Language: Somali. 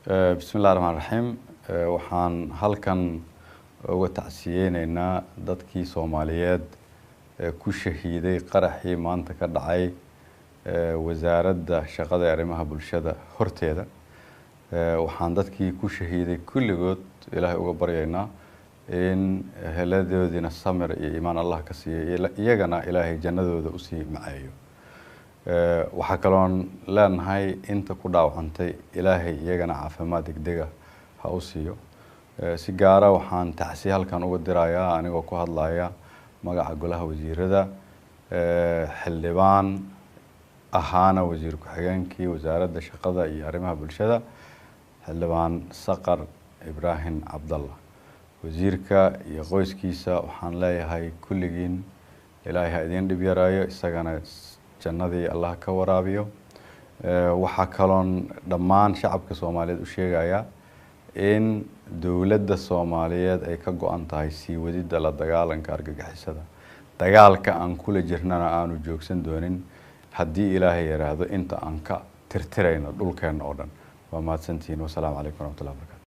بسم الله الرحمن الرحيم waxaan halkan uga tacsiyeenaynaa dadkii Soomaaliyeed ku shahiiday qaraxii maanta ka dhacay wasaaradda shaqada iyo arrimaha bulshada horteeda waxaan dadkii ku shahiiday kulligood Ilaahay uga baryaynaa in heladoodina samir iyo iimaan Allah ka siiyo iyagana Ilaahay jannadooda u sii macayo waxa kaloon leenahay inta ku dhaawacantay Ilaahay iyagana caafimaad degdeg ah ha u siiyo si gaar ah waxaan tacsiye halkan uga dirayaa anigoo ku hadlaya magaca golaha wasiirada xildhibaan ahaana wasiir ku xigeenkii wasaaradda shaqada iyo arrimaha bulshada xildhibaan Saqar Ibrahim Abdallah wasiirka iyo qoyskiisa waxaan leeyahay kulligiin Ilaahay ha idin dhib yaraayo isagana jannadii Allah ka waraabiyo waxa kaloon dhammaan shacabka Soomaaliyeed u sheegaya in dawladda Soomaaliyeed ay ka go'an tahay sii wadida la dagaalanka argagixisada dagaalka aan kula jirnana aanu joogsan doonin haddii Ilaahay yiraahdo inta aan ka tirtirayno dhulkeena oo dhan waa mahadsantiin wassalaamu calaykum warahmatullahi wabarakatuh